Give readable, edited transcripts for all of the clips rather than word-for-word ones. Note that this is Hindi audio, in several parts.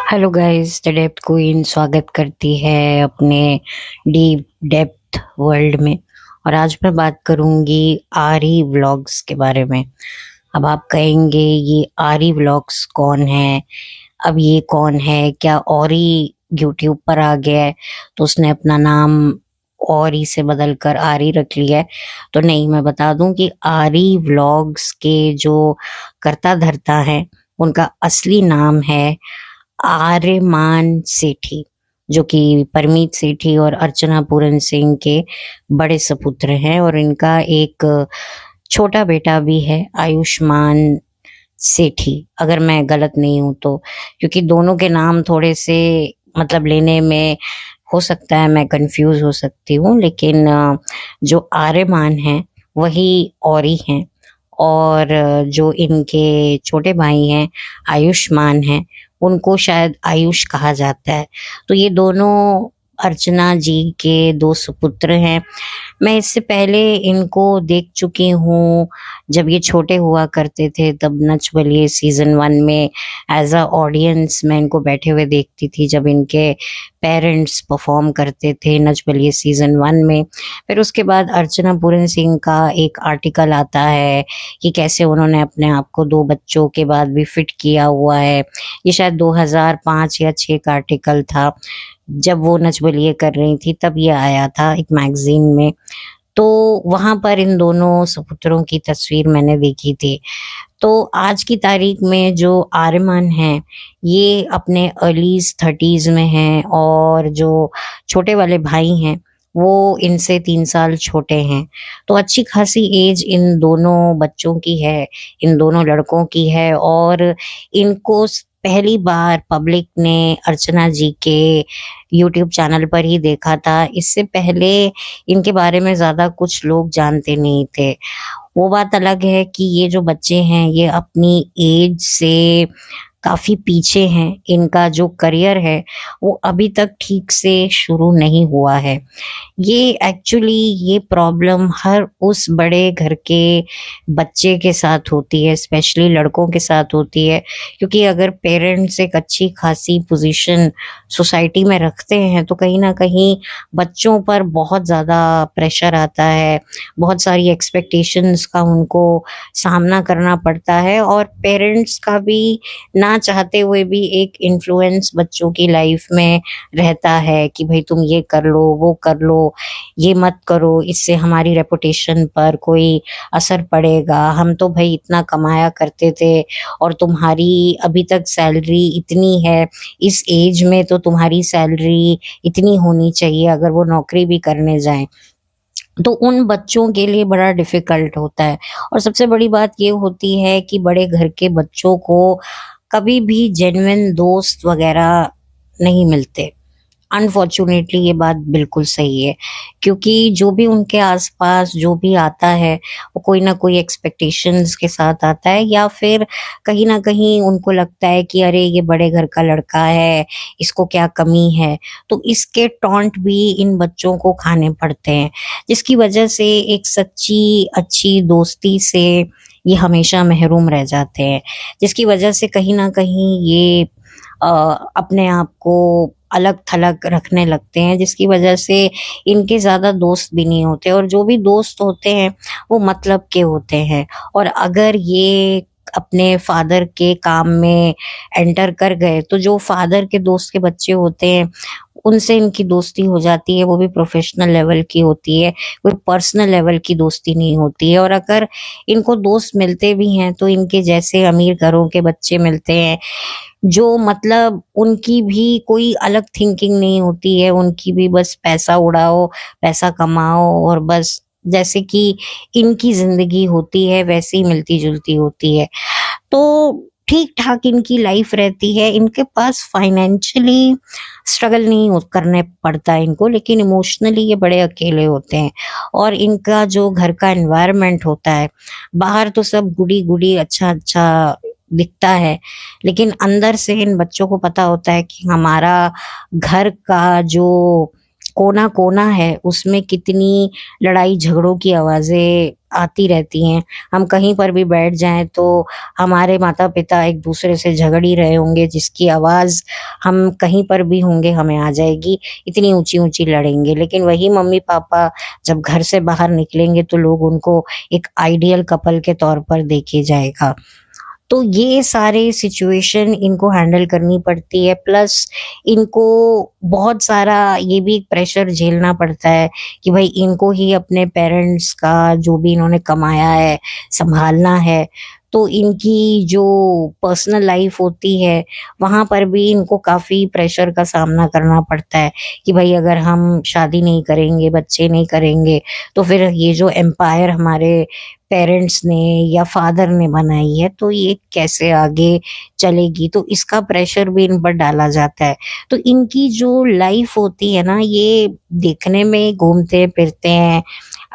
Hello guys, the depth queen स्वागत करती है अपने डीप डेप्थ वर्ल्ड में। और आज मैं बात करूंगी आरी व्लॉग्स के बारे में। अब आप कहेंगे ये आरी व्लॉग्स कौन है? अब ये कौन है? क्या औरी यूट्यूब पर आ गया है तो उसने अपना नाम औरी से बदल कर आरी रख लिया है? तो नहीं, मैं बता दूं कि आरी व्लॉग्स के जो कर्ता धर्ता है उनका असली नाम है आर्यमान सेठी, जो कि परमीत सेठी और अर्चना पूरन सिंह के बड़े सपुत्र हैं। और इनका एक छोटा बेटा भी है, आयुष्मान सेठी, अगर मैं गलत नहीं हूं तो। क्योंकि दोनों के नाम थोड़े से मतलब लेने में हो सकता है मैं कंफ्यूज हो सकती हूँ, लेकिन जो आर्यमान है वही औरी हैं। और जो इनके छोटे भाई हैं आयुष्मान हैं, उनको शायद आयुष कहा जाता है। तो ये दोनों अर्चना जी के दो सुपुत्र हैं। मैं इससे पहले इनको देख चुकी हूँ, जब ये छोटे हुआ करते थे तब नच बलिए सीजन 1 में एज अ ऑडियंस मैं इनको बैठे हुए देखती थी, जब इनके पेरेंट्स परफॉर्म करते थे नच बलिए सीजन 1 में। फिर उसके बाद अर्चना पूरन सिंह का एक आर्टिकल आता है कि कैसे उन्होंने अपने आप को दो बच्चों के बाद भी फिट किया हुआ है। ये शायद 2005 या 6 का आर्टिकल था, जब वो नच बलिए कर रही थी तब ये आया था एक मैगजीन में। तो वहां पर इन दोनों सुपुत्रों की तस्वीर मैंने देखी थी। तो आज की तारीख में जो आर्यमान है ये अपने अर्लीज 30s में हैं, और जो छोटे वाले भाई हैं वो इनसे 3 साल छोटे हैं। तो अच्छी खासी एज इन दोनों बच्चों की है, इन दोनों लड़कों की है। और इनको पहली बार पब्लिक ने अर्चना जी के यूट्यूब चैनल पर ही देखा था। इससे पहले इनके बारे में ज्यादा कुछ लोग जानते नहीं थे। वो बात अलग है कि ये जो बच्चे हैं ये अपनी एज से काफी पीछे हैं। इनका जो करियर है वो अभी तक ठीक से शुरू नहीं हुआ है। ये एक्चुअली ये प्रॉब्लम हर उस बड़े घर के बच्चे के साथ होती है, स्पेशली लड़कों के साथ होती है। क्योंकि अगर पेरेंट्स एक अच्छी खासी पोजीशन सोसाइटी में रखते हैं तो कहीं ना कहीं बच्चों पर बहुत ज़्यादा प्रेशर आता है, बहुत सारी एक्सपेक्टेशंस का उनको सामना करना पड़ता है। और पेरेंट्स का भी ना चाहते हुए भी एक इन्फ्लुएंस बच्चों की लाइफ में रहता है कि भाई तुम ये कर लो, वो कर लो, ये मत करो, इससे हमारी रेपुटेशन पर कोई असर पड़ेगा। हम तो भाई इतना कमाया करते थे और तुम्हारी अभी तक सैलरी इतनी है, इस एज में तो तुम्हारी सैलरी इतनी होनी चाहिए अगर वो नौकरी भी करने जाएं। तो उन बच्चों के लिए बड़ा डिफिकल्ट होता है। और सबसे बड़ी बात ये होती है कि बड़े घर के बच्चों को कभी भी जेन्युइन दोस्त वगैरह नहीं मिलते। अनफॉर्चुनेटली ये बात बिल्कुल सही है, क्योंकि जो भी उनके आसपास जो भी आता है वो कोई ना कोई एक्सपेक्टेशंस के साथ आता है, या फिर कहीं ना कहीं उनको लगता है कि अरे ये बड़े घर का लड़का है, इसको क्या कमी है। तो इसके टॉन्ट भी इन बच्चों को खाने पड़ते हैं, जिसकी वजह से एक सच्ची अच्छी दोस्ती से ये हमेशा महरूम रह जाते हैं। जिसकी वजह से कहीं ना कहीं ये अ, अपने आप को अलग थलग रखने लगते हैं, जिसकी वजह से इनके ज्यादा दोस्त भी नहीं होते। और जो भी दोस्त होते हैं वो मतलब के होते हैं। और अगर ये अपने फादर के काम में एंटर कर गए तो जो फादर के दोस्त के बच्चे होते हैं उनसे इनकी दोस्ती हो जाती है, वो भी प्रोफेशनल लेवल की होती है, कोई पर्सनल लेवल की दोस्ती नहीं होती है। और अगर इनको दोस्त मिलते भी हैं तो इनके जैसे अमीर घरों के बच्चे मिलते हैं, जो मतलब उनकी भी कोई अलग थिंकिंग नहीं होती है, उनकी भी बस पैसा उड़ाओ, पैसा कमाओ, और बस जैसे कि इनकी जिंदगी होती है वैसे ही मिलती जुलती होती है। तो ठीक ठाक इनकी लाइफ रहती है, इनके पास फाइनेंशियली स्ट्रगल नहीं करने पड़ता है इनको, लेकिन इमोशनली ये बड़े अकेले होते हैं। और इनका जो घर का एनवायरनमेंट होता है, बाहर तो सब गुडी गुडी अच्छा अच्छा दिखता है, लेकिन अंदर से इन बच्चों को पता होता है कि हमारा घर का जो कोना कोना है उसमें कितनी लड़ाई झगड़ों की आवाजें आती रहती हैं। हम कहीं पर भी बैठ जाएं तो हमारे माता पिता एक दूसरे से झगड़ ही रहे होंगे, जिसकी आवाज़ हम कहीं पर भी होंगे हमें आ जाएगी, इतनी ऊंची ऊंची लड़ेंगे। लेकिन वही मम्मी पापा जब घर से बाहर निकलेंगे तो लोग उनको एक आइडियल कपल के तौर पर देखे जाएगा। तो ये सारे सिचुएशन इनको हैंडल करनी पड़ती है, प्लस इनको बहुत सारा ये भी प्रेशर झेलना पड़ता है कि भाई इनको ही अपने पेरेंट्स का जो भी इन्होंने कमाया है संभालना है। तो इनकी जो पर्सनल लाइफ होती है वहाँ पर भी इनको काफ़ी प्रेशर का सामना करना पड़ता है कि भाई अगर हम शादी नहीं करेंगे, बच्चे नहीं करेंगे, तो फिर ये जो एम्पायर हमारे पेरेंट्स ने या फादर ने बनाई है तो ये कैसे आगे चलेगी। तो इसका प्रेशर भी इन पर डाला जाता है। तो इनकी जो लाइफ होती है ना, ये देखने में घूमते फिरते हैं,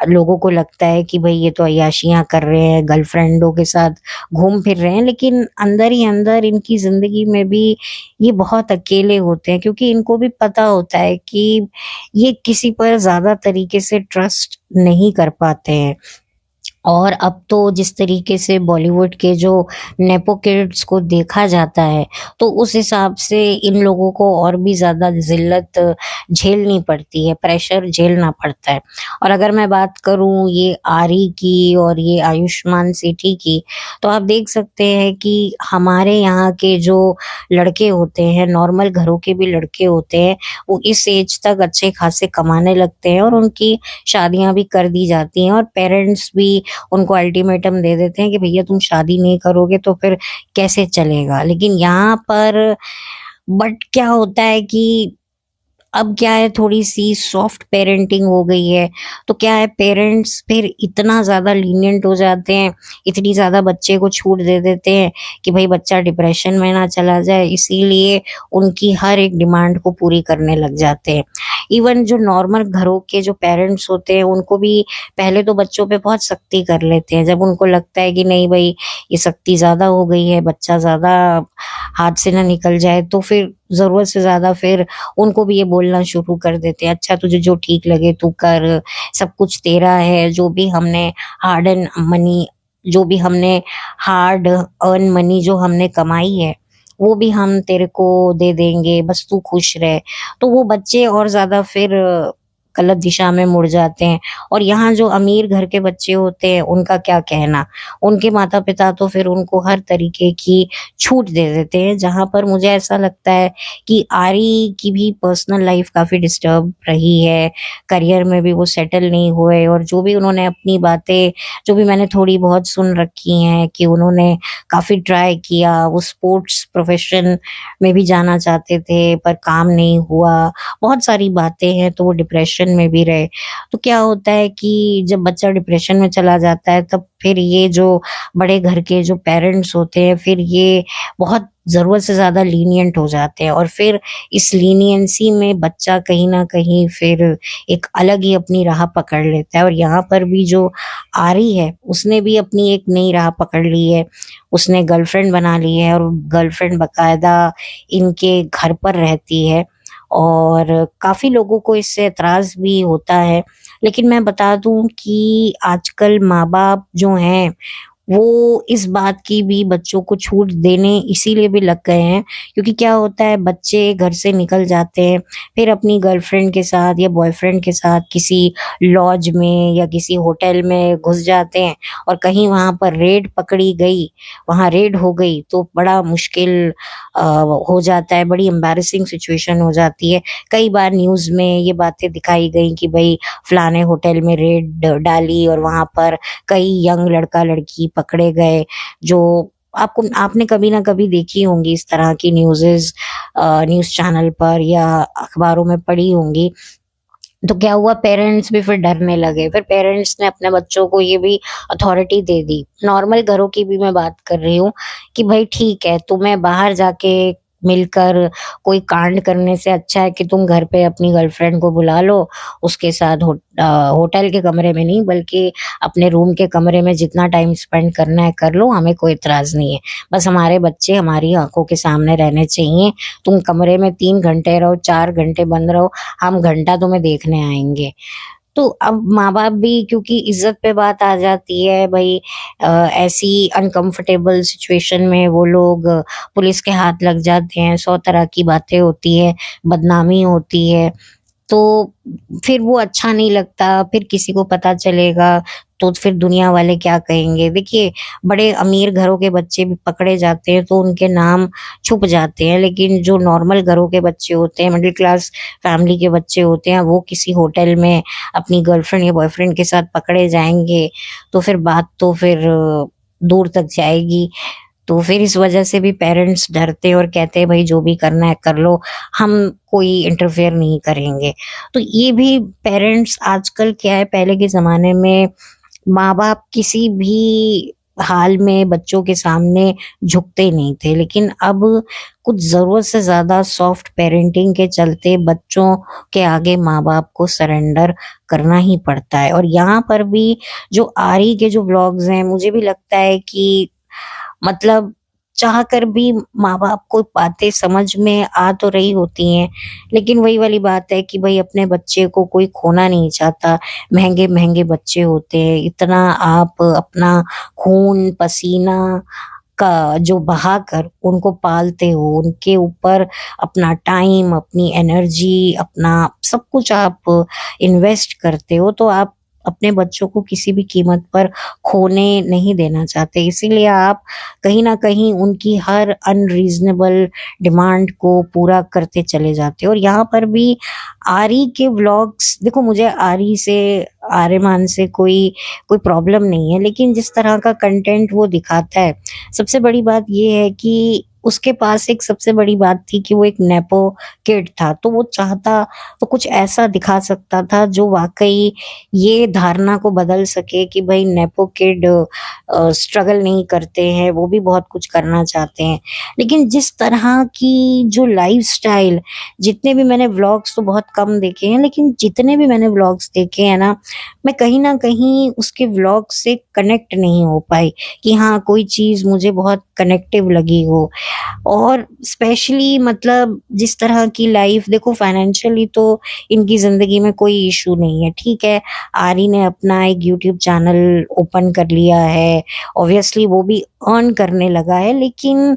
लोगों को लगता है कि भाई ये तो अय्याशियां कर रहे हैं, गर्लफ्रेंडों के साथ घूम फिर रहे हैं, लेकिन अंदर ही अंदर इनकी जिंदगी में भी ये बहुत अकेले होते हैं, क्योंकि इनको भी पता होता है कि ये किसी पर ज्यादा तरीके से ट्रस्ट नहीं कर पाते हैं। और अब तो जिस तरीके से बॉलीवुड के जो नेपो किड्स को देखा जाता है, तो उस हिसाब से इन लोगों को और भी ज़्यादा ज़िल्लत झेलनी पड़ती है, प्रेशर झेलना पड़ता है। और अगर मैं बात करूँ ये आरी की और ये आयुष्मान सेठी की, तो आप देख सकते हैं कि हमारे यहाँ के जो लड़के होते हैं, नॉर्मल घरों के भी लड़के होते हैं, वो इस एज तक अच्छे खासे कमाने लगते हैं और उनकी शादियां भी कर दी जाती हैं, और पेरेंट्स भी उनको अल्टीमेटम दे देते हैं कि भैया तुम शादी नहीं करोगे तो फिर कैसे चलेगा। लेकिन यहाँ पर बट क्या होता है कि अब क्या है, थोड़ी सी सॉफ्ट पेरेंटिंग हो गई है, तो क्या है, पेरेंट्स फिर इतना ज्यादा लीनियंट हो जाते हैं, इतनी ज्यादा बच्चे को छूट दे देते हैं कि भाई बच्चा डिप्रेशन में ना चला जाए, इसीलिए उनकी हर एक डिमांड को पूरी करने लग जाते हैं। इवन जो नॉर्मल घरों के जो पेरेंट्स होते हैं उनको भी पहले तो बच्चों पे बहुत सख्ती कर लेते हैं, जब उनको लगता है कि नहीं भाई ये सख्ती ज्यादा हो गई है, बच्चा ज्यादा हाथ से ना निकल जाए, तो फिर जरूरत से ज्यादा फिर उनको भी ये बोलना शुरू कर देते हैं, अच्छा तुझे जो ठीक लगे तू कर, सब कुछ तेरा है, जो भी हमने हार्ड एंड मनी, जो भी हमने हार्ड अर्न मनी जो हमने कमाई है वो भी हम तेरे को दे देंगे, बस तू खुश रहे। तो वो बच्चे और ज्यादा फिर गलत दिशा में मुड़ जाते हैं। और यहाँ जो अमीर घर के बच्चे होते हैं उनका क्या कहना, उनके माता पिता तो फिर उनको हर तरीके की छूट दे देते हैं, जहां पर मुझे ऐसा लगता है कि आरी की भी पर्सनल लाइफ काफी डिस्टर्ब रही है, करियर में भी वो सेटल नहीं हुए, और जो भी उन्होंने अपनी बातें, जो भी मैंने थोड़ी बहुत सुन रखी हैं कि उन्होंने काफी ट्राई किया, वो स्पोर्ट्स प्रोफेशन में भी जाना चाहते थे पर काम नहीं हुआ, बहुत सारी बातें हैं, तो वो डिप्रेशन में भी रहे। तो क्या होता है कि जब बच्चा डिप्रेशन में चला जाता है तब फिर ये जो बड़े घर के जो पेरेंट्स होते हैं फिर ये बहुत जरूरत से ज्यादा लीनियंट हो जाते हैं, और फिर इस लीनियंसी में बच्चा कहीं ना कहीं फिर एक अलग ही अपनी राह पकड़ लेता है। और यहाँ पर भी जो आरी है उसने भी अपनी एक नई राह पकड़ ली है, उसने गर्लफ्रेंड बना ली है, और गर्लफ्रेंड बकायदा इनके घर पर रहती है, और काफी लोगों को इससे एतराज भी होता है। लेकिन मैं बता दूं कि आजकल माँ बाप जो हैं वो इस बात की भी बच्चों को छूट देने इसीलिए भी लग गए हैं, क्योंकि क्या होता है, बच्चे घर से निकल जाते हैं, फिर अपनी गर्लफ्रेंड के साथ या बॉयफ्रेंड के साथ किसी लॉज में या किसी होटल में घुस जाते हैं, और कहीं वहां पर रेड पकड़ी गई, वहां रेड हो गई तो बड़ा मुश्किल हो जाता है, बड़ी एम्बैरेसिंग सिचुएशन हो जाती है। कई बार न्यूज में ये बातें दिखाई गई कि भाई फलाने होटल में रेड डाली और वहां पर कई यंग लड़का लड़की पकड़े गए, जो आपने कभी ना कभी देखी होंगी इस तरह की न्यूज़ेस, न्यूज़ चैनल पर या अखबारों में पढ़ी होंगी। तो क्या हुआ, पेरेंट्स भी फिर डरने लगे, फिर पेरेंट्स ने अपने बच्चों को ये भी अथॉरिटी दे दी, नॉर्मल घरों की भी मैं बात कर रही हूँ, कि भाई ठीक है तुम्हें बाहर जाके मिलकर कोई कांड करने से अच्छा है कि तुम घर पे अपनी गर्लफ्रेंड को बुला लो, उसके साथ होटल के कमरे में नहीं बल्कि अपने रूम के कमरे में जितना टाइम स्पेंड करना है कर लो, हमें कोई इतराज नहीं है, बस हमारे बच्चे हमारी आंखों के सामने रहने चाहिए, तुम कमरे में 3 घंटे रहो, 4 घंटे बंद रहो, हम घंटा तुम्हें देखने आएंगे। तो अब माँ बाप भी, क्योंकि इज्जत पे बात आ जाती है भाई, ऐसी अनकंफर्टेबल सिचुएशन में वो लोग पुलिस के हाथ लग जाते हैं, 100 तरह की बातें होती है, बदनामी होती है। तो फिर वो अच्छा नहीं लगता, फिर किसी को पता चलेगा तो फिर दुनिया वाले क्या कहेंगे। देखिए, बड़े अमीर घरों के बच्चे भी पकड़े जाते हैं तो उनके नाम छुप जाते हैं, लेकिन जो नॉर्मल घरों के बच्चे होते हैं, मिडिल क्लास फैमिली के बच्चे होते हैं, वो किसी होटल में अपनी गर्लफ्रेंड या बॉयफ्रेंड के साथ पकड़े जाएंगे तो फिर बात तो फिर दूर तक जाएगी। तो फिर इस वजह से भी पेरेंट्स डरते हैं और कहते हैं भाई जो भी करना है कर लो, हम कोई इंटरफेयर नहीं करेंगे। तो ये भी पेरेंट्स आजकल क्या है, पहले के जमाने में माँ बाप किसी भी हाल में बच्चों के सामने झुकते नहीं थे, लेकिन अब कुछ जरूरत से ज्यादा सॉफ्ट पेरेंटिंग के चलते बच्चों के आगे माँ बाप को सरेंडर करना ही पड़ता है। और यहाँ पर भी जो आरी के जो व्लॉग्स हैं, मुझे भी लगता है कि मतलब चाह कर भी माँ बाप को बातें समझ में आ तो रही होती हैं, लेकिन वही वाली बात है कि भाई अपने बच्चे को कोई खोना नहीं चाहता। महंगे महंगे बच्चे होते हैं, इतना आप अपना खून पसीना का जो बहा कर उनको पालते हो, उनके ऊपर अपना टाइम, अपनी एनर्जी, अपना सब कुछ आप इन्वेस्ट करते हो, तो आप अपने बच्चों को किसी भी कीमत पर खोने नहीं देना चाहते। इसीलिए आप कहीं ना कहीं उनकी हर अनरीजनेबल डिमांड को पूरा करते चले जाते हो। और यहाँ पर भी आरी के व्लॉग्स, देखो मुझे आरी से, आर्यमान से कोई कोई प्रॉब्लम नहीं है, लेकिन जिस तरह का कंटेंट वो दिखाता है, सबसे बड़ी बात ये है कि उसके पास एक सबसे बड़ी बात थी कि वो एक नेपो किड था, तो वो चाहता तो कुछ ऐसा दिखा सकता था जो वाकई ये धारणा को बदल सके कि भाई नेपो किड स्ट्रगल नहीं करते हैं, वो भी बहुत कुछ करना चाहते हैं। लेकिन जिस तरह की जो लाइफस्टाइल, जितने भी मैंने व्लॉग्स तो बहुत कम देखे हैं, लेकिन जितने भी मैंने व्लॉग्स देखे हैं ना, मैं कहीं ना कहीं उसके व्लॉग से कनेक्ट नहीं हो पाई कि हाँ कोई चीज मुझे बहुत कनेक्टिव लगी हो। और स्पेशली मतलब जिस तरह की लाइफ, देखो फाइनेंशियली तो इनकी जिंदगी में कोई इशू नहीं है, ठीक है। आरी ने अपना एक यूट्यूब चैनल ओपन कर लिया है, ऑब्वियसली वो भी अर्न करने लगा है, लेकिन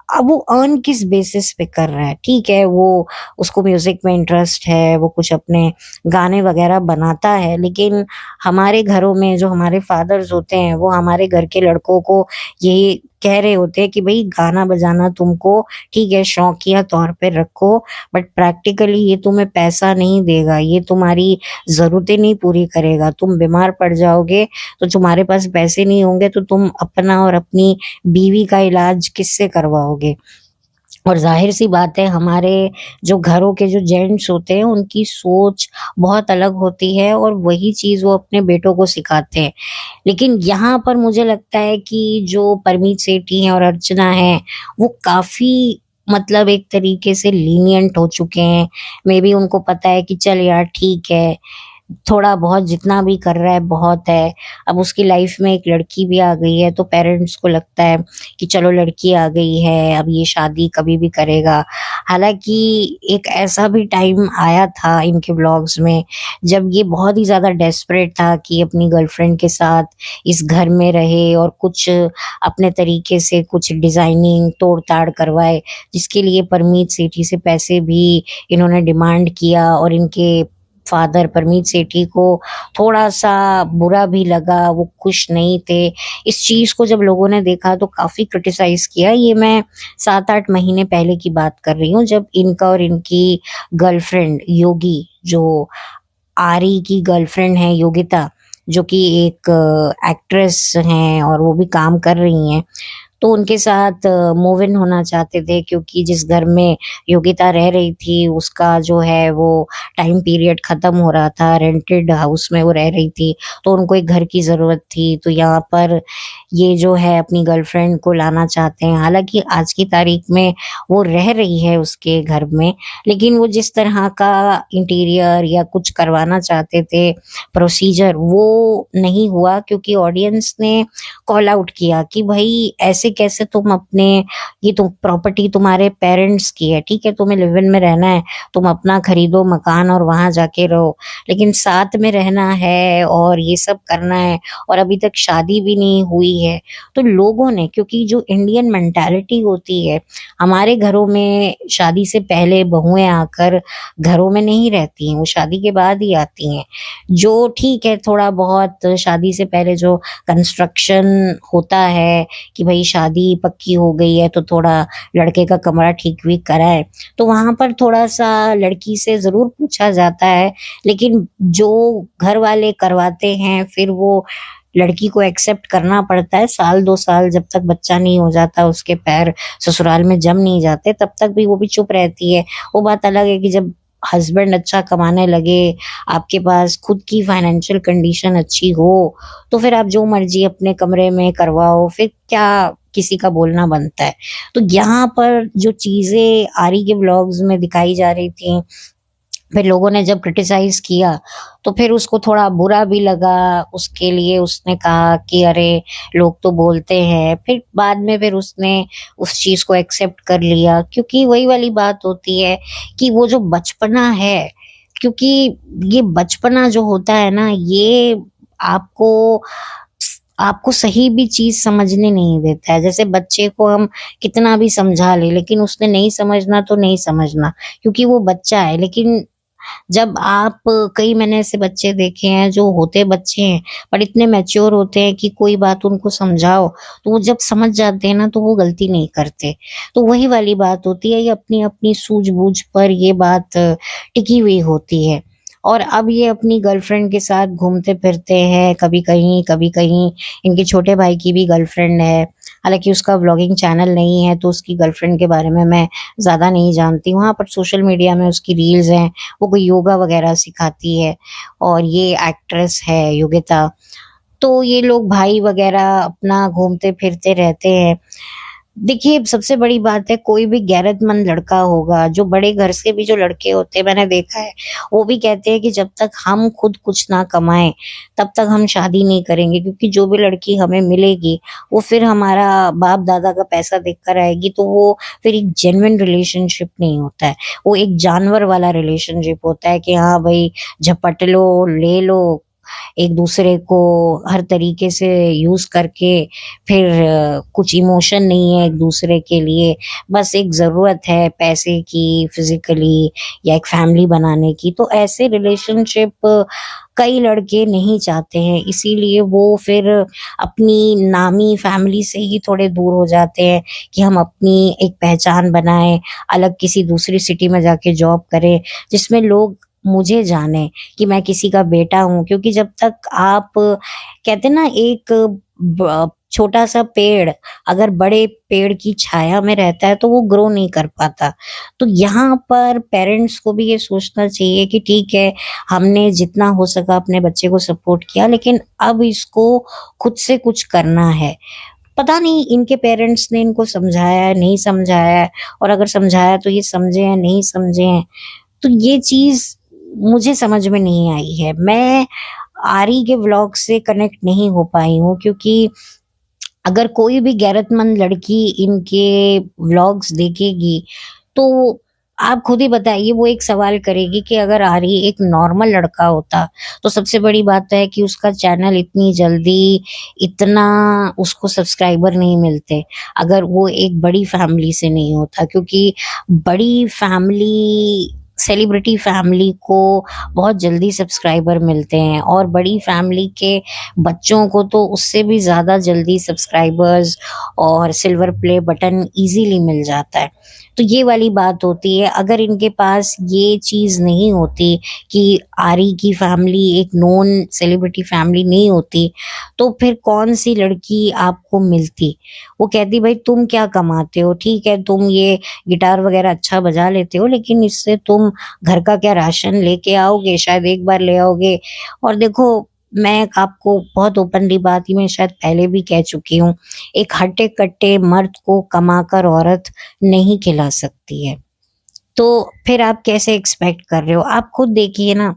अब वो अर्न किस बेसिस पे कर रहा है, ठीक है। वो उसको म्यूजिक में इंटरेस्ट है, वो कुछ अपने गाने वगैरह बनाता है, लेकिन हमारे घरों में जो हमारे फादर्स होते हैं वो हमारे घर के लड़कों को ये कह रहे होते हैं कि भाई गाना बजाना तुमको ठीक है शौकिया तौर पे रखो, बट प्रैक्टिकली ये तुम्हें पैसा नहीं देगा, ये तुम्हारी जरूरतें नहीं पूरी करेगा। तुम बीमार पड़ जाओगे तो तुम्हारे पास पैसे नहीं होंगे तो तुम अपना और अपनी बीवी का इलाज किससे करवाओगे। और जाहिर सी बात है, हमारे जो घरों के जो जेंट्स होते हैं उनकी सोच बहुत अलग होती है और वही चीज वो अपने बेटों को सिखाते हैं। लेकिन यहाँ पर मुझे लगता है कि जो परमीत सेठी हैं और अर्चना है, वो काफी मतलब एक तरीके से लीनियंट हो चुके हैं। मे बी उनको पता है कि चल यार ठीक है, थोड़ा बहुत जितना भी कर रहा है बहुत है। अब उसकी लाइफ में एक लड़की भी आ गई है तो पेरेंट्स को लगता है कि चलो लड़की आ गई है, अब ये शादी कभी भी करेगा। हालांकि एक ऐसा भी टाइम आया था इनके व्लॉग्स में जब ये बहुत ही ज्यादा डेस्परेट था कि अपनी गर्लफ्रेंड के साथ इस घर में रहे और कुछ अपने तरीके से कुछ डिजाइनिंग तोड़ ताड़ करवाए, जिसके लिए परमीत सेठी से पैसे भी इन्होंने डिमांड किया। और इनके फादर परमीत सेठी को थोड़ा सा बुरा भी लगा, वो खुश नहीं थे। इस चीज को जब लोगों ने देखा तो काफी क्रिटिसाइज किया। ये मैं 7-8 महीने पहले की बात कर रही हूँ, जब इनका और इनकी गर्लफ्रेंड योगी, जो आरी की गर्लफ्रेंड है योगिता, जो कि एक एक्ट्रेस हैं और वो भी काम कर रही हैं, तो उनके साथ मूव इन होना चाहते थे, क्योंकि जिस घर में योगिता रह रही थी उसका जो है वो टाइम पीरियड खत्म हो रहा था, रेंटेड हाउस में वो रह रही थी, तो उनको एक घर की जरूरत थी। तो यहाँ पर ये जो है अपनी गर्लफ्रेंड को लाना चाहते हैं। हालांकि आज की तारीख में वो रह रही है उसके घर में, लेकिन वो जिस तरह का इंटीरियर या कुछ करवाना चाहते थे प्रोसीजर, वो नहीं हुआ, क्योंकि ऑडियंस ने कॉल आउट किया कि भाई ऐसे कैसे कैसे तुम अपने, ये तो प्रॉपर्टी तुम्हारे पेरेंट्स की है, ठीक है, तुम्हें लिव इन में रहना है, तुम अपना खरीदो मकान और वहां जाके रहो, लेकिन साथ में रहना है और ये सब करना है, और अभी तक शादी भी नहीं हुई है। तो लोगों ने, क्योंकि जो इंडियन मेंटालिटी होती है, हमारे घरों में शादी से पहले बहुएं आकर घरों में नहीं रहती हैं, वो शादी के बाद ही आती हैं। जो ठीक है, थोड़ा बहुत शादी से पहले जो कंस्ट्रक्शन होता है कि भाई शादी पक्की हो गई है तो थोड़ा लड़के का कमरा ठीक भी कराए, तो वहां पर थोड़ा सा लड़की से जरूर पूछा जाता है, लेकिन जो घर वाले करवाते हैं फिर वो लड़की को एक्सेप्ट करना पड़ता है। साल 2 साल जब तक बच्चा नहीं हो जाता, उसके पैर ससुराल में जम नहीं जाते, तब तक भी वो भी चुप रहती है। वो बात अलग है कि जब हस्बैंड अच्छा कमाने लगे, आपके पास खुद की फाइनेंशियल कंडीशन अच्छी हो, तो फिर आप जो मर्जी अपने कमरे में करवाओ, फिर क्या किसी का बोलना बनता है। तो यहाँ पर जो चीजें आरी के व्लॉग्स में दिखाई जा रही थी, फिर लोगों ने जब क्रिटिसाइज किया तो फिर उसको थोड़ा बुरा भी लगा, उसके लिए उसने कहा कि अरे लोग तो बोलते हैं, फिर बाद में फिर उसने उस चीज को एक्सेप्ट कर लिया, क्योंकि वही वाली बात होती है कि वो जो बचपना है, क्योंकि ये बचपना जो होता है ना, ये आपको आपको सही भी चीज समझने नहीं देता है। जैसे बच्चे को हम कितना भी समझा ले, लेकिन उसने नहीं समझना तो नहीं समझना, क्योंकि वो बच्चा है। लेकिन जब आप, कई मैंने ऐसे बच्चे देखे हैं जो होते बच्चे हैं पर इतने मैच्योर होते हैं कि कोई बात उनको समझाओ तो वो जब समझ जाते हैं ना तो वो गलती नहीं करते। तो वही वाली बात होती है, ये अपनी अपनी सूझबूझ पर ये बात टिकी हुई होती है। और अब ये अपनी गर्लफ्रेंड के साथ घूमते फिरते हैं, कभी कहीं कभी कहीं। इनके छोटे भाई की भी गर्लफ्रेंड है, हालांकि उसका व्लॉगिंग चैनल नहीं है तो उसकी गर्लफ्रेंड के बारे में मैं ज़्यादा नहीं जानती। वहाँ पर सोशल मीडिया में उसकी रील्स हैं, वो कोई योगा वगैरह सिखाती है, और ये एक्ट्रेस है योगिता। तो ये लोग भाई वगैरह अपना घूमते फिरते रहते हैं। देखिए, सबसे बड़ी बात है, कोई भी गैरतमंद लड़का होगा, जो बड़े घर से भी जो लड़के होते हैं मैंने देखा है, वो भी कहते हैं कि जब तक हम खुद कुछ ना कमाएं तब तक हम शादी नहीं करेंगे, क्योंकि जो भी लड़की हमें मिलेगी वो फिर हमारा बाप दादा का पैसा देखकर आएगी, तो वो फिर एक जेन्युइन रिलेशनशिप नहीं होता है, वो एक जानवर वाला रिलेशनशिप होता है कि हाँ भाई झपट लो, ले लो, एक दूसरे को हर तरीके से यूज करके, फिर कुछ इमोशन नहीं है एक दूसरे के लिए, बस एक जरूरत है पैसे की, फिजिकली, या एक फैमिली बनाने की। तो ऐसे रिलेशनशिप कई लड़के नहीं चाहते हैं, इसीलिए वो फिर अपनी नामी फैमिली से ही थोड़े दूर हो जाते हैं कि हम अपनी एक पहचान बनाएं, अलग किसी दूसरी सिटी में जाके जॉब करें जिसमें लोग मुझे जाने कि मैं किसी का बेटा हूँ। क्योंकि जब तक आप, कहते हैं ना, एक छोटा सा पेड़ अगर बड़े पेड़ की छाया में रहता है तो वो ग्रो नहीं कर पाता। तो यहाँ पर पेरेंट्स को भी ये सोचना चाहिए कि ठीक है, हमने जितना हो सका अपने बच्चे को सपोर्ट किया, लेकिन अब इसको खुद से कुछ करना है। पता नहीं इनके पेरेंट्स ने इनको समझाया है, नहीं समझाया है, और अगर समझाया तो ये समझे हैं नहीं समझे हैं, तो ये चीज मुझे समझ में नहीं आई है। मैं आरी के व्लॉग से कनेक्ट नहीं हो पाई हूँ, क्योंकि अगर कोई भी गैरतमंद लड़की इनके व्लॉग्स देखेगी तो आप खुद ही बताइए, वो एक सवाल करेगी कि अगर आरी एक नॉर्मल लड़का होता तो सबसे बड़ी बात तो है कि उसका चैनल इतनी जल्दी, इतना उसको सब्सक्राइबर नहीं मिलते अगर वो एक बड़ी फैमिली से नहीं होता। क्योंकि बड़ी फैमिली, सेलिब्रिटी फैमिली को बहुत जल्दी सब्सक्राइबर मिलते हैं, और बड़ी फैमिली के बच्चों को तो उससे भी ज़्यादा जल्दी सब्सक्राइबर्स और सिल्वर प्ले बटन इजीली मिल जाता है। तो ये वाली बात होती है। अगर इनके पास ये चीज़ नहीं होती कि आरी की फैमिली एक नोन सेलिब्रिटी फैमिली नहीं होती, तो फिर कौन सी लड़की आपको मिलती। वो कहती भाई तुम क्या कमाते हो, ठीक है तुम ये गिटार वगैरह अच्छा बजा लेते हो, लेकिन इससे तुम घर का क्या राशन लेके आओगे, शायद एक बार ले आओगे। और देखो, मैं आपको बहुत ओपनली बात ही मैं शायद पहले भी कह चुकी हूँ, एक हट्टे कट्टे मर्द को कमाकर औरत नहीं खिला सकती है। तो फिर आप कैसे एक्सपेक्ट कर रहे हो? आप खुद देखिए ना।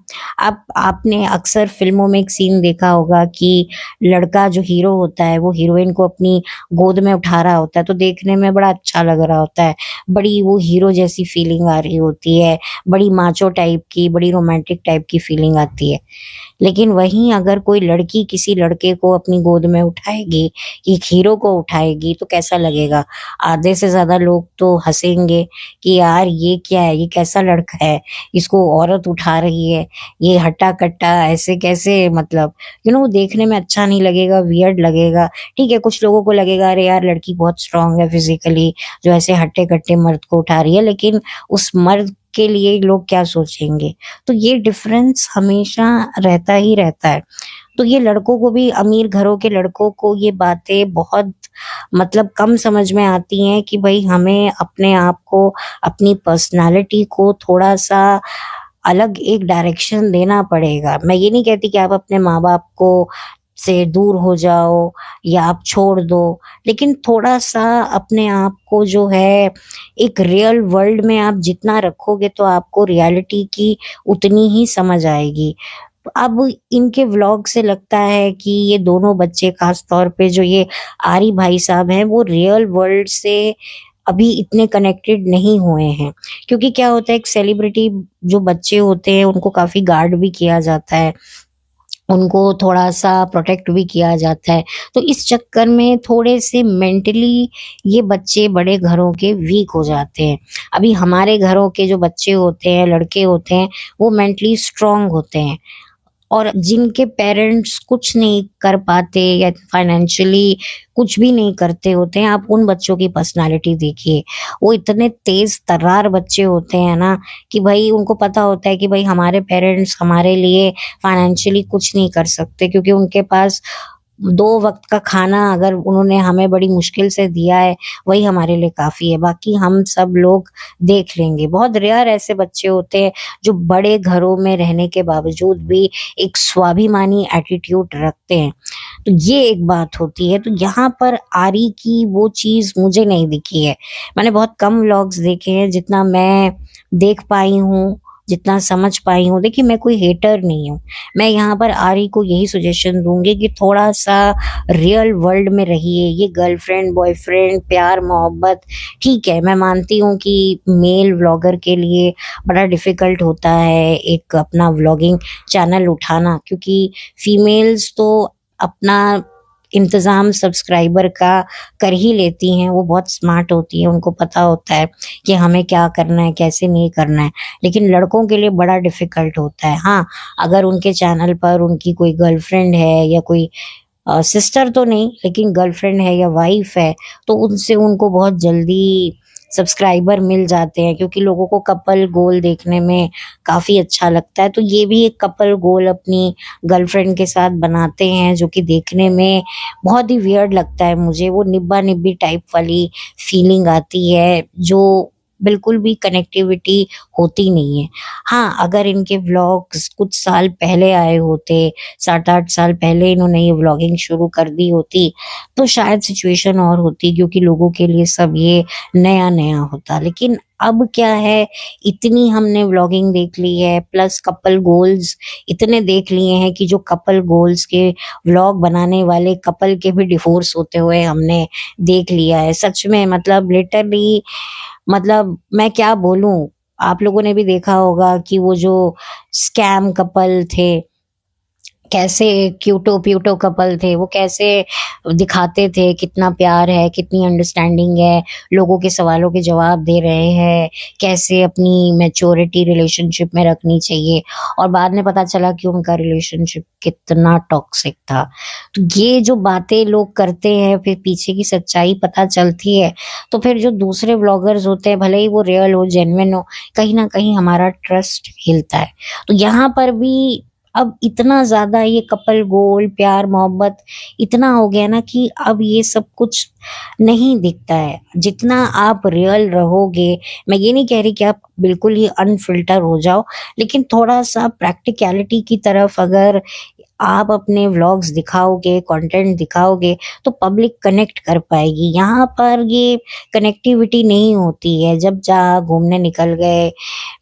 आपने अक्सर फिल्मों में एक सीन देखा होगा कि लड़का जो हीरो होता है वो हीरोइन को अपनी गोद में उठा रहा होता है, तो देखने में बड़ा अच्छा लग रहा होता है। बड़ी वो हीरो जैसी फीलिंग आ रही होती है, बड़ी माचो टाइप की, बड़ी रोमांटिक टाइप की फीलिंग आती है। लेकिन वहीं अगर कोई लड़की किसी लड़के को अपनी गोद में उठाएगी, एक हीरो को उठाएगी, तो कैसा लगेगा? आधे से ज़्यादा लोग तो हँसेंगे कि यार ये क्या है? ये कैसा लड़का है? इसको औरत उठा रही है, ये हट्टा-कट्टा ऐसे कैसे, मतलब वो देखने में अच्छा नहीं लगेगा, वियर्ड लगेगा। ठीक है, कुछ लोगों को लगेगा अरे यार लड़की बहुत स्ट्रॉन्ग है फिज़िकली, जो ऐसे हट्टे-कट्टे मर्द को उठा रही है, लेकिन उस मर्द के लिए लोग क्या सोचेंगे? तो ये डिफरेंस हमेशा रहता ही रहता है। तो ये लड़कों को भी, अमीर घरों के लड़कों को ये बातें बहुत मतलब कम समझ में आती हैं कि भई हमें अपने आप को, अपनी पर्सनैलिटी को थोड़ा-सा अलग एक डायरेक्शन देना पड़ेगा। मैं ये नहीं कहती कि आप अपने माँ-बाप को से दूर हो जाओ या आप छोड़ दो, लेकिन थोड़ा-सा अपने आप को जो है एक रियल वर्ल्ड में आप जितना रखोगे तो आपको रियलिटी की उतनी ही समझ आएगी। अब इनके व्लॉग से लगता है कि ये दोनों बच्चे, खास तौर पे जो ये आरी भाई साहब हैं, वो रियल वर्ल्ड से अभी इतने कनेक्टेड नहीं हुए हैं। क्योंकि क्या होता है, एक सेलिब्रिटी जो बच्चे होते हैं उनको काफ़ी गार्ड भी किया जाता है, उनको थोड़ा-सा प्रोटेक्ट भी किया जाता है। तो इस चक्कर में थोड़े से मेंटली ये बच्चे बड़े घरों के वीक हो जाते हैं। अभी हमारे घरों के जो बच्चे होते हैं, लड़के होते हैं, वो मेंटली स्ट्रॉन्ग होते हैं। और जिनके पेरेंट्स कुछ नहीं कर पाते या फाइनेंशियली कुछ भी नहीं करते होते हैं, आप उन बच्चों की पर्सनालिटी देखिए। वो इतने तेज तर्रार बच्चे होते हैं ना कि भाई उनको पता होता है कि भाई हमारे पेरेंट्स हमारे लिए फाइनेंशियली कुछ नहीं कर सकते, क्योंकि उनके पास 2 वक़्त का खाना अगर उन्होंने हमें बड़ी मुश्किल से दिया है, वही हमारे लिए काफ़ी है, बाकी हम सब लोग देख लेंगे। बहुत रेयर ऐसे बच्चे होते हैं, जो बड़े घरों में रहने के बावजूद भी एक स्वाभिमानी एटीट्यूड रखते हैं। तो ये एक बात होती है, तो यहाँ पर आरी की वो चीज़ मुझे नहीं दिखी है। मैंने बहुत कम व्लॉग्स देखे हैं, जितना मैं देख पाई हूँ, जितना समझ पाई हूँ। देखिए, मैं कोई हेटर नहीं हूँ। मैं यहाँ पर आरी को यही सजेशन दूँगी कि थोड़ा-सा रियल वर्ल्ड में रहिए। ये गर्लफ्रेंड, बॉयफ्रेंड, प्यार, मोहब्बत, ठीक है, मैं मानती हूँ कि मेल व्लॉगर के लिए बड़ा डिफ़िकल्ट होता है एक अपना व्लॉगिंग चैनल उठाना, क्योंकि फीमेल्स तो अपना इंतज़ाम सब्सक्राइबर का कर ही लेती हैं। वो बहुत स्मार्ट होती हैं, उनको पता होता है कि हमें क्या करना है, कैसे नहीं करना है। लेकिन लड़कों के लिए बड़ा डिफ़िकल्ट होता है। हाँ, अगर उनके चैनल पर उनकी कोई गर्लफ्रेंड है या कोई सिस्टर तो नहीं, लेकिन गर्लफ्रेंड है या वाइफ है, तो उनसे उनको बहुत जल्दी सब्सक्राइबर मिल जाते हैं, क्योंकि लोगों को कपल गोल देखने में काफ़ी अच्छा लगता है। तो ये भी एक कपल गोल अपनी गर्लफ्रेंड के साथ बनाते हैं, जो कि देखने में बहुत ही वियर्ड लगता है मुझे। वो निब्बा-निब्बी टाइप वाली फीलिंग आती है, जो बिल्कुल भी कनेक्टिविटी होती नहीं है। हाँ, अगर इनके व्लॉग्स कुछ साल पहले आए होते, 7-8 साल पहले इन्होंने ये व्लॉगिंग शुरू कर दी होती, तो शायद सिचुएशन और होती, क्योंकि लोगों के लिए सब ये नया-नया होता। लेकिन अब क्या है, इतनी हमने व्लॉगिंग देख ली है, प्लस कपल गोल्स इतने देख लिए हैं कि जो कपल गोल्स के व्लॉग बनाने वाले कपल के भी डिवोर्स होते हुए हमने देख लिया है। सच में, मतलब लिटरली, मतलब मैं क्या बोलूँ? आप लोगों ने भी देखा होगा कि वो जो स्कैम कपल थे, कैसे क्यूटो-प्यूटो कपल थे, वो कैसे दिखाते थे कितना प्यार है, कितनी अंडरस्टैंडिंग है, लोगों के सवालों के जवाब दे रहे हैं, कैसे अपनी मैच्योरिटी रिलेशनशिप में रखनी चाहिए, और बाद में पता चला कि उनका रिलेशनशिप कितना टॉक्सिक था। तो ये जो बातें लोग करते हैं, फिर पीछे की सच्चाई पता चलती है, तो फिर जो दूसरे व्लॉगर्स होते हैं, भले ही वो रियल हो, जेन्युइन हो, कहीं न कहीं हमारा ट्रस्ट हिलता है। तो यहाँ पर भी अब इतना ज़्यादा ये कपल गोल, प्यार, मोहब्बत इतना हो गया ना कि अब ये सब कुछ नहीं दिखता है। जितना आप रियल रहोगे, मैं ये नहीं कह रही कि आप बिल्कुल ही अनफ़िल्टर हो जाओ, लेकिन थोड़ा-सा प्रैक्टिकैलिटी की तरफ अगर आप अपने व्लॉग्स दिखाओगे, कंटेंट दिखाओगे, तो पब्लिक कनेक्ट कर पाएगी। यहाँ पर ये कनेक्टिविटी नहीं होती है। जब जहाँ घूमने निकल गए,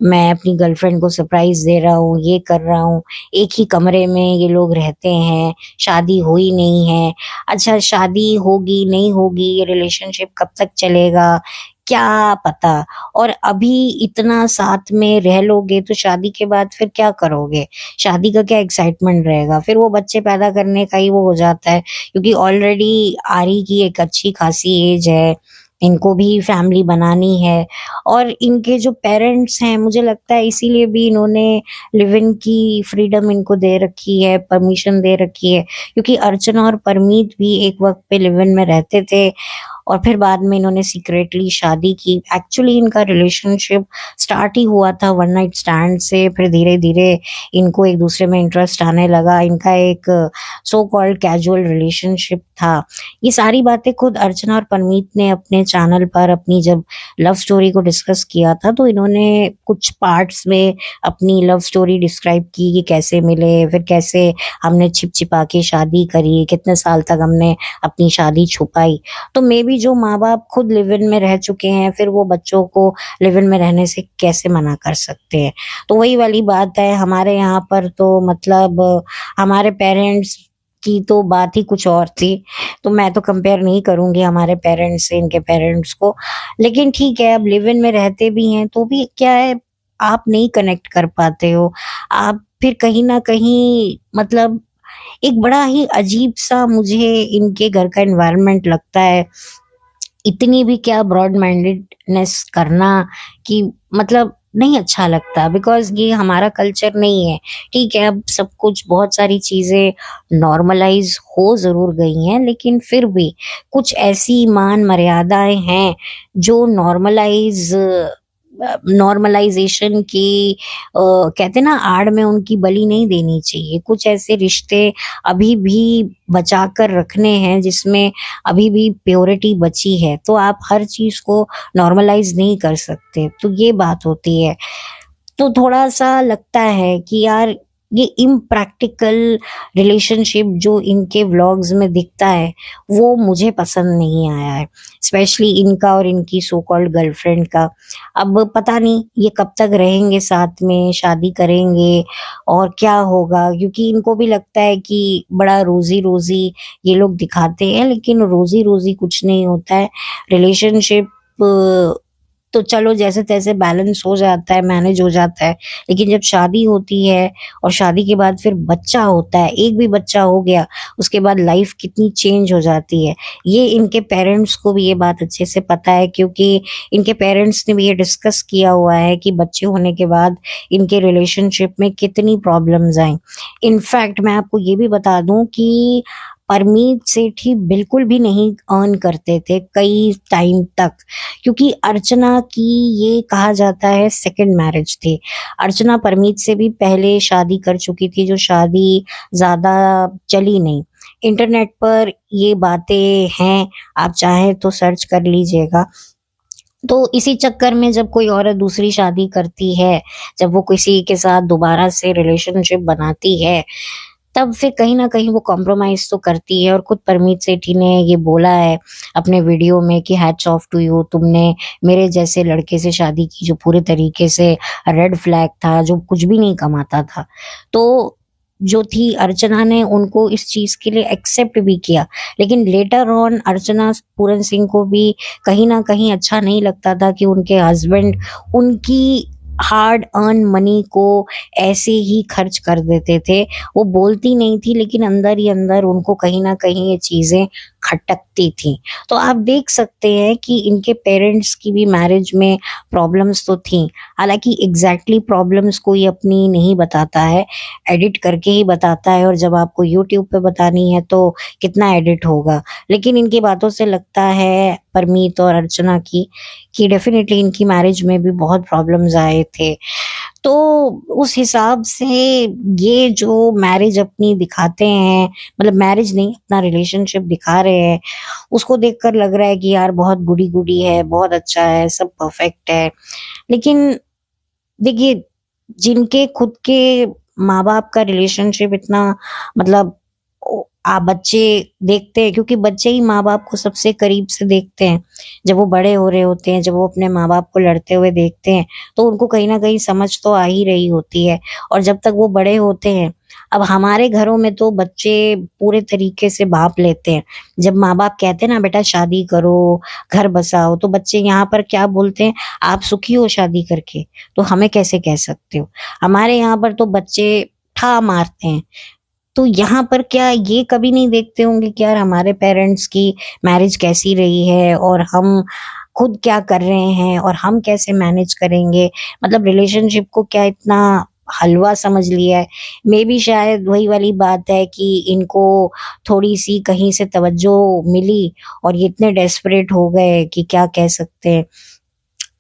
मैं अपनी गर्लफ्रेंड को सरप्राइज़ दे रहा हूँ, ये कर रहा हूँ, एक ही कमरे में ये लोग रहते हैं, शादी हुई नहीं है। अच्छा, शादी होगी, नहीं होगी, ये रिलेशनशिप कब तक चलेगा, क्या पता। और अभी इतना साथ में रह लोगे तो शादी के बाद फिर क्या करोगे? शादी का क्या एक्साइटमेंट रहेगा? फिर वो बच्चे पैदा करने का ही वो हो जाता है, क्योंकि ऑलरेडी आरी की एक अच्छी खासी एज है, इनको भी फैमिली बनानी है। और इनके जो पेरेंट्स हैं, मुझे लगता है इसीलिए भी इन्होंने लिव इन की फ्रीडम इनको दे रखी है, परमिशन दे रखी है, क्योंकि अर्चना और परमीत भी एक वक्त पे लिव इन में रहते थे और फिर बाद में इन्होंने सीक्रेटली शादी की। एक्चुअली इनका रिलेशनशिप स्टार्ट ही हुआ था वन नाइट स्टैंड से, फिर धीरे धीरे इनको एक दूसरे में इंटरेस्ट आने लगा। इनका एक सो कॉल्ड कैजुअल रिलेशनशिप था। ये सारी बातें खुद अर्चना और परमीत ने अपने चैनल पर अपनी जब लव स्टोरी को डिस्कस किया था, तो इन्होंने कुछ पार्ट्स में अपनी लव स्टोरी डिस्क्राइब की कि कैसे मिले, फिर कैसे हमने छिप छिपा के शादी करी, कितने साल तक हमने अपनी शादी छुपाई। तो मे बी जो माँ-बाप खुद लिव इन में रह चुके हैं, फिर वो बच्चों को लिव इन में रहने से कैसे मना कर सकते हैं? तो वही वाली बात है, हमारे यहाँ पर तो मतलब हमारे पेरेंट्स की तो बात ही कुछ और थी। तो मैं तो कंपेयर नहीं करूँगी हमारे पेरेंट्स से इनके पेरेंट्स को। लेकिन ठीक है, अब लिव इन में रहते भी हैं तो भी क्या है, आप नहीं कनेक्ट कर पाते हो। आप फिर कहीं न कहीं मतलब एक बड़ा ही अजीब-सा मुझे इनके घर का एनवायरनमेंट लगता है। इतनी भी क्या ब्रॉड माइंडेडनेस करना कि मतलब नहीं अच्छा लगता, बिकॉज़ ये हमारा कल्चर नहीं है। ठीक है, अब सब कुछ बहुत सारी चीज़ें नॉर्मलाइज़ हो ज़रूर गई हैं, लेकिन फिर भी कुछ ऐसी मान मर्यादाएँ हैं जो नॉर्मलाइज़ेशन की कहते हैं ना, आड़ में उनकी बलि नहीं देनी चाहिए। कुछ ऐसे रिश्ते अभी भी बचा कर रखने हैं जिसमें अभी भी प्योरिटी बची है, तो आप हर चीज़ को नॉर्मलाइज़ नहीं कर सकते, तो ये बात होती है। तो थोड़ा-सा लगता है कि यार ये इम्प्रैक्टिकल रिलेशनशिप जो इनके व्लॉग्स में दिखता है, वो मुझे पसंद नहीं आया है। स्पेशली इनका और इनकी सो कॉल्ड गर्लफ्रेंड का। अब पता नहीं ये कब तक रहेंगे साथ में, शादी करेंगे और क्या होगा? क्योंकि इनको भी लगता है कि बड़ा रोज़ी-रोज़ी ये लोग दिखाते हैं, लेकिन रोज़ी-रोज़ी कुछ नहीं होता है। रिलेशनशिप तो चलो जैसे-तैसे बैलेंस हो जाता है, मैनेज हो जाता है। लेकिन जब शादी होती है और शादी के बाद फिर बच्चा होता है, एक भी बच्चा हो गया, उसके बाद लाइफ़ कितनी चेंज हो जाती है। ये इनके पेरेंट्स को भी ये बात अच्छे से पता है, क्योंकि इनके पेरेंट्स ने भी ये डिस्कस किया हुआ है कि बच्चे होने के बाद इनके रिलेशनशिप में कितनी प्रॉब्लम्स आई। इनफैक्ट मैं आपको ये भी बता दूँ कि परमीत सेठ ही बिल्कुल भी नहीं अर्न करते थे कई टाइम तक, क्योंकि अर्चना की ये कहा जाता है सेकंड मैरिज थी। अर्चना परमीत से भी पहले शादी कर चुकी थी, जो शादी ज़्यादा चली नहीं। इंटरनेट पर ये बातें हैं, आप चाहें तो सर्च कर लीजिएगा। तो इसी चक्कर में जब कोई औरत दूसरी शादी करती है, जब वो किसी के साथ दोबारा से रिलेशनशिप बनाती है, तब फिर कहीं न कहीं वो कॉम्प्रोमाइज़ तो करती है। और खुद परमीत सेठी ने ये बोला है अपने वीडियो में कि हैट्स ऑफ टू यू, तुमने मेरे जैसे लड़के से शादी की जो पूरे तरीके से रेड फ्लैग था, जो कुछ भी नहीं कमाता था। तो जो थी अर्चना ने उनको इस चीज़ के लिए एक्सेप्ट भी किया। लेकिन लेटर ऑन अर्चना पूरन सिंह को भी कहीं न कहीं अच्छा नहीं लगता था कि उनके हस्बैंड उनकी हार्ड अर्न मनी को ऐसे ही खर्च कर देते थे। वो बोलती नहीं थी, लेकिन अंदर ही अंदर उनको कहीं न कहीं ये चीज़ें खटकती थीं। तो आप देख सकते हैं कि इनके पेरेंट्स की भी मैरिज में प्रॉब्लम्स तो थीं। हालाँकि एग्ज़ैक्टली प्रॉब्लम्स कोई अपनी नहीं बताता है, एडिट करके ही बताता है, और जब आपको यूट्यूब पे बतानी है तो कितना एडिट होगा। लेकिन इनकी बातों से लगता है परमीत और अर्चना की कि डेफ़िनिटली इनकी मैरिज में भी बहुत प्रॉब्लम्स आए थे। तो उस हिसाब से ये जो मैरिज अपनी दिखाते हैं, मतलब मैरिज नहीं, अपना रिलेशनशिप दिखा रहे हैं, उसको देखकर लग रहा है कि यार बहुत गुडी गुडी है, बहुत अच्छा है, सब परफेक्ट है। लेकिन देखिए, जिनके खुद के माँ बाप का रिलेशनशिप इतना, मतलब आप बच्चे देखते हैं, क्योंकि बच्चे ही माँ बाप को सबसे करीब से देखते हैं। जब वो बड़े हो रहे होते हैं, जब वो अपने माँ बाप को लड़ते हुए देखते हैं, तो उनको कहीं ना कहीं समझ तो आ ही रही होती है। और जब तक वो बड़े होते हैं, अब हमारे घरों में तो बच्चे पूरे तरीके से भाप लेते हैं। जब माँ बाप कहते हैं ना बेटा शादी करो, घर बसाओ, तो बच्चे यहाँ पर क्या बोलते हैं, आप सुखी हो शादी करके, तो हमें कैसे कह सकते हो। हमारे यहाँ पर तो बच्चे ठा मारते हैं। तो यहाँ पर क्या ये कभी नहीं देखते होंगे कि यार हमारे पेरेंट्स की मैरिज कैसी रही है, और हम खुद क्या कर रहे हैं, और हम कैसे मैनेज करेंगे। मतलब रिलेशनशिप को क्या इतना हलवा समझ लिया है। मे बी शायद वही वाली बात है कि इनको थोड़ी सी कहीं से तवज्जो मिली, और ये इतने डेस्परेट हो गए कि क्या कह सकते हैं।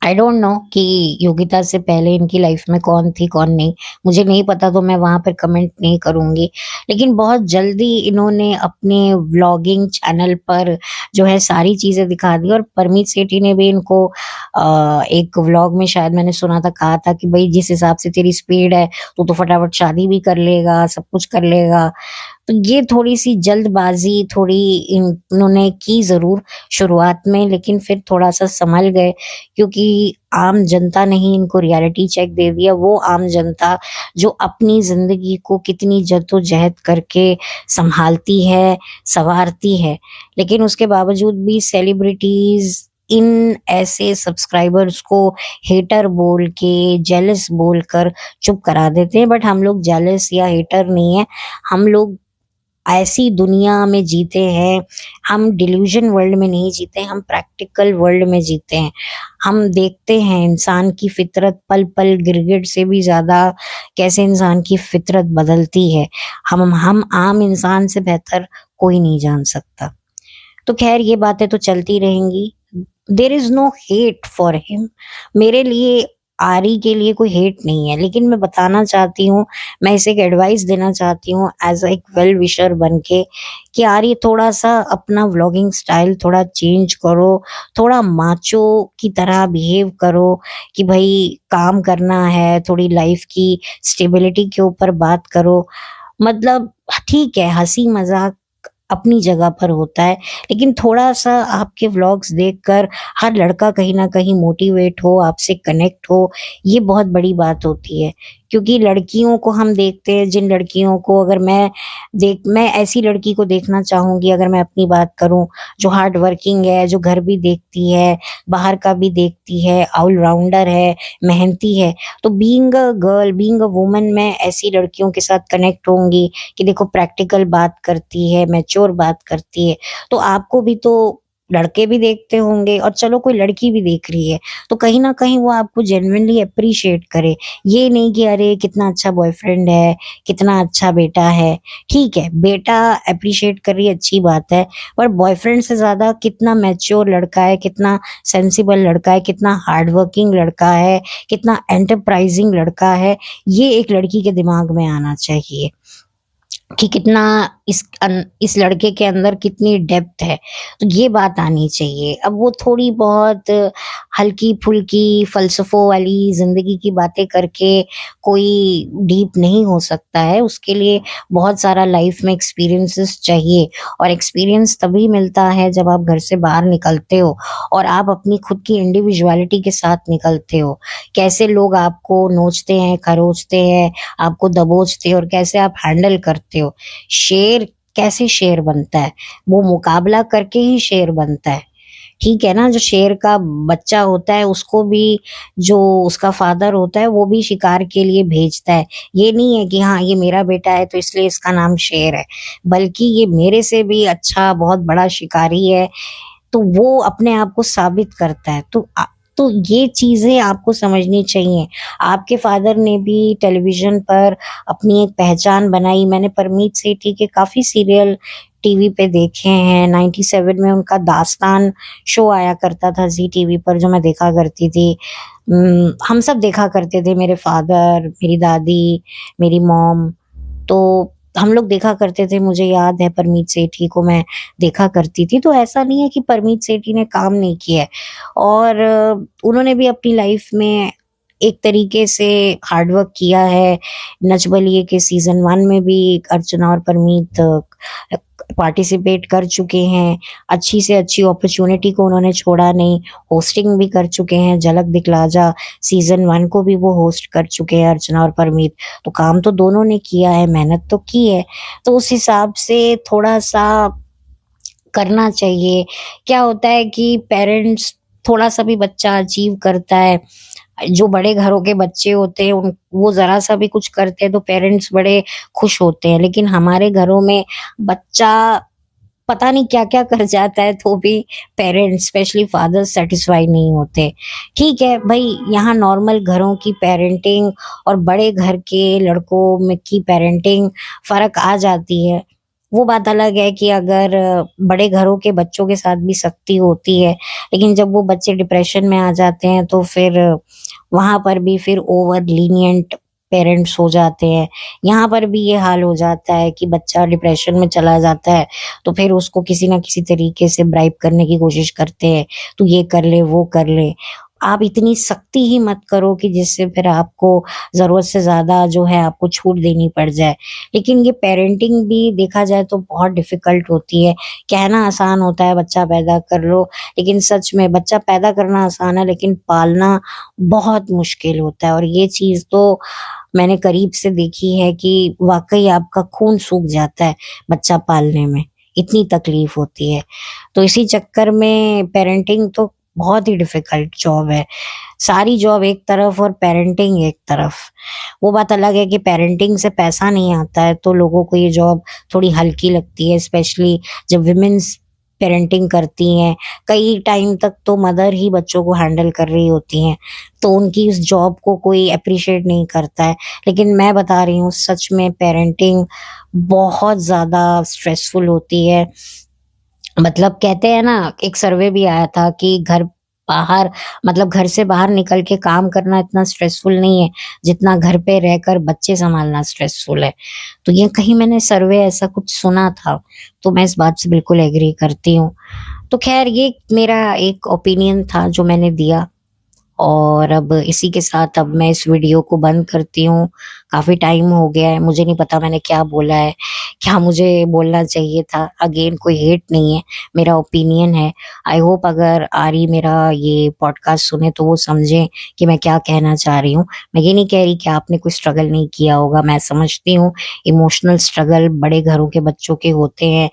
आई डोंट नो कि योगिता से पहले इनकी लाइफ में कौन थी कौन नहीं, मुझे नहीं पता, तो मैं वहां पर कमेंट नहीं करूंगी। लेकिन बहुत जल्दी इन्होंने अपने व्लॉगिंग चैनल पर जो है सारी चीजें दिखा दी। और परमीत सेठी ने भी इनको एक व्लॉग में शायद मैंने सुना था, कहा था कि भाई जिस हिसाब से तेरी स्पीड है, तो फटाफट शादी भी कर लेगा, सब कुछ कर लेगा। तो ये थोड़ी सी जल्दबाजी थोड़ी इन्होंने की जरूर शुरुआत में, लेकिन फिर थोड़ा सा संभल गए, क्योंकि आम जनता ने ही इनको रियलिटी चेक दे दिया। वो आम जनता जो अपनी जिंदगी को कितनी जद्दोजहद करके संभालती है, संवारती है, लेकिन उसके बावजूद भी सेलिब्रिटीज इन ऐसे सब्सक्राइबर्स को हेटर बोल के, जेलस बोल कर चुप करा देते हैं। बट हम लोग जेलस या हेटर नहीं है, हम लोग ऐसी दुनिया में जीते हैं, हम डिल्यूजन वर्ल्ड में नहीं जीते, हम प्रैक्टिकल वर्ल्ड में जीते हैं। हम देखते हैं इंसान की फितरत पल पल गिरगिट से भी ज्यादा कैसे इंसान की फितरत बदलती है। हम आम इंसान से बेहतर कोई नहीं जान सकता। तो खैर ये बातें तो चलती रहेंगी। There is no hate for him. मेरे लिए आरी के लिए कोई हेट नहीं है, लेकिन मैं बताना चाहती हूँ, मैं इसे एक एडवाइस देना चाहती हूँ एज एक वेल विशर बन के, कि आरी थोड़ा सा अपना व्लॉगिंग स्टाइल थोड़ा चेंज करो, थोड़ा माचो की तरह बिहेव करो, कि भाई काम करना है, थोड़ी लाइफ की स्टेबिलिटी के ऊपर बात करो। मतलब ठीक है, हंसी मजाक अपनी जगह पर होता है, लेकिन थोड़ा सा आपके व्लॉग्स देखकर हर लड़का कहीं ना कहीं मोटिवेट हो, आपसे कनेक्ट हो, ये बहुत बड़ी बात होती है। क्योंकि लड़कियों को हम देखते हैं, जिन लड़कियों को, अगर मैं ऐसी लड़की को देखना चाहूंगी, अगर मैं अपनी बात करूं, जो हार्ड वर्किंग है, जो घर भी देखती है, बाहर का भी देखती है, ऑलराउंडर है, मेहनती है। तो being a girl, being a woman, मैं ऐसी लड़कियों के साथ कनेक्ट होंगी कि देखो प्रैक्टिकल बात करती है, मैच्योर बात करती है। तो आपको भी तो लड़के भी देखते होंगे, और चलो कोई लड़की भी देख रही है, तो कहीं ना कहीं वो आपको जेन्युइनली अप्रिशिएट करे। ये नहीं कि अरे कितना अच्छा बॉयफ्रेंड है, कितना अच्छा बेटा है। ठीक है, बेटा अप्रिशिएट कर रही है, अच्छी बात है, पर बॉयफ्रेंड से ज्यादा कितना मैच्योर लड़का है, कितना सेंसिबल लड़का है, कितना हार्ड वर्किंग लड़का है, कितना एंटरप्राइजिंग लड़का है, ये एक लड़की के दिमाग में आना चाहिए, कि कितना इस लड़के के अंदर कितनी डेप्थ है। तो ये बात आनी चाहिए। अब वो थोड़ी बहुत हल्की फुल्की फलसफों वाली जिंदगी की बातें करके कोई डीप नहीं हो सकता है, उसके लिए बहुत सारा लाइफ में एक्सपीरियंसेस चाहिए। और एक्सपीरियंस तभी मिलता है जब आप घर से बाहर निकलते हो, और आप अपनी खुद की इंडिविजुअलिटी के साथ निकलते हो। कैसे लोग आपको नोचते हैं, खरोचते हैं, आपको दबोचते हैं, और कैसे आप हैंडल करते हो। शेर कैसे शेर बनता है, वो मुकाबला करके ही शेर बनता है। ठीक है ना, जो शेर का बच्चा होता है उसको भी जो उसका फादर होता है वो भी शिकार के लिए भेजता है। ये नहीं है कि हाँ ये मेरा बेटा है तो इसलिए इसका नाम शेर है, बल्कि ये मेरे से भी अच्छा बहुत बड़ा शिकारी है, तो वो अपने आप को साबित करता है। तो ये चीजें आपको समझनी चाहिए। आपके फादर ने भी टेलीविजन पर अपनी एक पहचान बनाई। मैंने परमीत सेठी के काफी सीरियल टीवी पे देखे हैं। 97 में उनका दास्तान शो आया करता था जी टीवी पर, जो मैं देखा करती थी। हम सब देखा करते थे, मेरे फादर, मेरी दादी, मेरी मॉम, तो हम लोग देखा करते थे। मुझे याद है परमीत सेठी को मैं देखा करती थी। तो ऐसा नहीं है कि परमीत सेठी ने काम नहीं किया है, और उन्होंने भी अपनी लाइफ में एक तरीके से हार्डवर्क किया है। नच बलिए के सीज़न 1 में भी अर्चना और परमीत पार्टिसिपेट कर चुके हैं। अच्छी से अच्छी अपॉर्चुनिटी को उन्होंने छोड़ा नहीं, होस्टिंग भी कर चुके हैं। झलक दिखला जा सीज़न 1 को भी वो होस्ट कर चुके हैं, अर्चना और परमीत। तो काम तो दोनों ने किया है, मेहनत तो की है। तो उस हिसाब से थोड़ा-सा करना चाहिए। क्या होता है कि पेरेंट्स, थोड़ा-सा भी बच्चा अचीव करता है, जो बड़े घरों के बच्चे होते हैं उन वो ज़रा-सा भी कुछ करते हैं तो पेरेंट्स बड़े खुश होते हैं। लेकिन हमारे घरों में बच्चा पता नहीं क्या-क्या कर जाता है तो भी पेरेंट्स, स्पेशली फादर्स, सैटिस्फाई नहीं होते। ठीक है भई, यहाँ नॉर्मल घरों की पेरेंटिंग और बड़े घर के लड़कों में की पेरेंटिंग फ़र्क आ जाती है। वो बात अलग है कि अगर बड़े घरों के बच्चों के साथ भी सख्ती होती है, लेकिन जब वो बच्चे डिप्रेशन में आ जाते हैं तो फिर वहाँ पर भी फिर ओवर लीनिएंट पेरेंट्स हो जाते हैं। यहाँ पर भी ये हाल हो जाता है कि बच्चा डिप्रेशन में चला जाता है, तो फिर उसको किसी न किसी तरीके से ब्राइब करने की कोशिश करते हैं, तू ये कर ले, वो कर ले। आप इतनी सख्ती ही मत करो कि जिससे फिर आपको ज़रूरत से ज़्यादा जो है आपको छूट देनी पड़ जाए। लेकिन ये पेरेंटिंग भी देखा जाए तो बहुत डिफ़िकल्ट होती है। कहना आसान होता है बच्चा पैदा कर लो, लेकिन सच में बच्चा पैदा करना आसान है, लेकिन पालना बहुत मुश्किल होता है। और ये चीज़ तो मैंने करीब से देखी है कि वाक़ई आपका खून सूख जाता है बच्चा पालने में, इतनी तकलीफ़ होती है। तो इसी चक्कर में पेरेंटिंग तो बहुत ही डिफ़िकल्ट जॉब है। सारी जॉब एक तरफ और पेरेंटिंग एक तरफ। वो बात अलग है कि पेरेंटिंग से पैसा नहीं आता है तो लोगों को ये जॉब थोड़ी हल्की लगती है, स्पेशली जब वुमेन्स पेरेंटिंग करती हैं। कई टाइम तक तो मदर ही बच्चों को हैंडल कर रही होती हैं, तो उनकी इस जॉब को कोई एप्रिशिएट नहीं करता है। लेकिन मैं बता रही हूँ, सच में पेरेंटिंग बहुत ज़्यादा स्ट्रेसफुल होती है। मतलब कहते हैं ना, एक सर्वे भी आया था कि बाहर घर से बाहर निकल के काम करना इतना स्ट्रेसफुल नहीं है, जितना घर पे रहकर बच्चे सँभालना स्ट्रेसफुल है। तो ये कहीं मैंने सर्वे ऐसा कुछ सुना था, तो मैं इस बात से बिल्कुल एग्री करती हूँ। तो ख़ैर, ये मेरा एक ओपिनियन था जो मैंने दिया। और अब इसी के साथ अब मैं इस वीडियो को बंद करती हूँ। काफ़ी टाइम हो गया है, मुझे नहीं पता मैंने क्या बोला है, क्या मुझे बोलना चाहिए था। अगेन, कोई हेट नहीं है, मेरा ओपिनियन है। आई होप अगर आरी मेरा ये पॉडकास्ट सुने तो वो समझें कि मैं क्या कहना चाह रही हूँ। मैं ये नहीं कह रही कि आपने कोई स्ट्रगल नहीं किया होगा, मैं समझती हूँ इमोशनल स्ट्रगल बड़े घरों के बच्चों के होते हैं,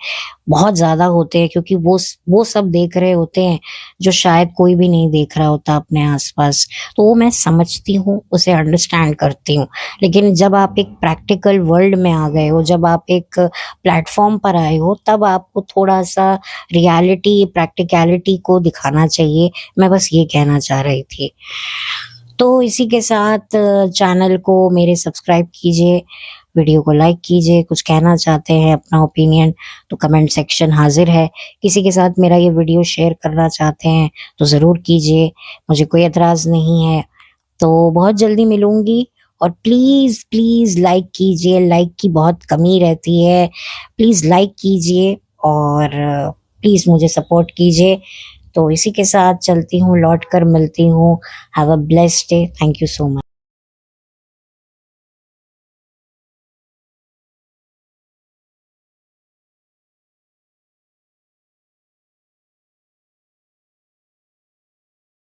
बहुत ज़्यादा होते हैं, क्योंकि वो सब देख रहे होते हैं जो शायद कोई भी नहीं देख रहा होता अपने आसपास। तो वो मैं समझती हूँ, उसे अंडरस्टैंड करती हूँ। लेकिन जब आप एक प्रैक्टिकल वर्ल्ड में आ गए हो, जब आप एक प्लेटफॉर्म पर आए हो, तब आपको थोड़ा-सा रियलिटी, प्रैक्टिकैलिटी को दिखाना चाहिए। मैं बस ये कहना चाह रही थी। तो इसी के साथ चैनल को मेरे सब्सक्राइब कीजिए, वीडियो को लाइक कीजिए। कुछ कहना चाहते हैं, अपना ओपिनियन, तो कमेंट सेक्शन हाज़िर है। किसी के साथ मेरा ये वीडियो शेयर करना चाहते हैं तो ज़रूर कीजिए, मुझे कोई एतराज़ नहीं है। तो बहुत जल्दी मिलूँगी, और प्लीज़, प्लीज़ लाइक कीजिए, लाइक की बहुत कमी रहती है। प्लीज़ लाइक कीजिए और प्लीज़ मुझे सपोर्ट कीजिए। तो इसी के साथ चलती हूँ, लौट कर मिलती हूँ। Have a blessed day. Thank you so much.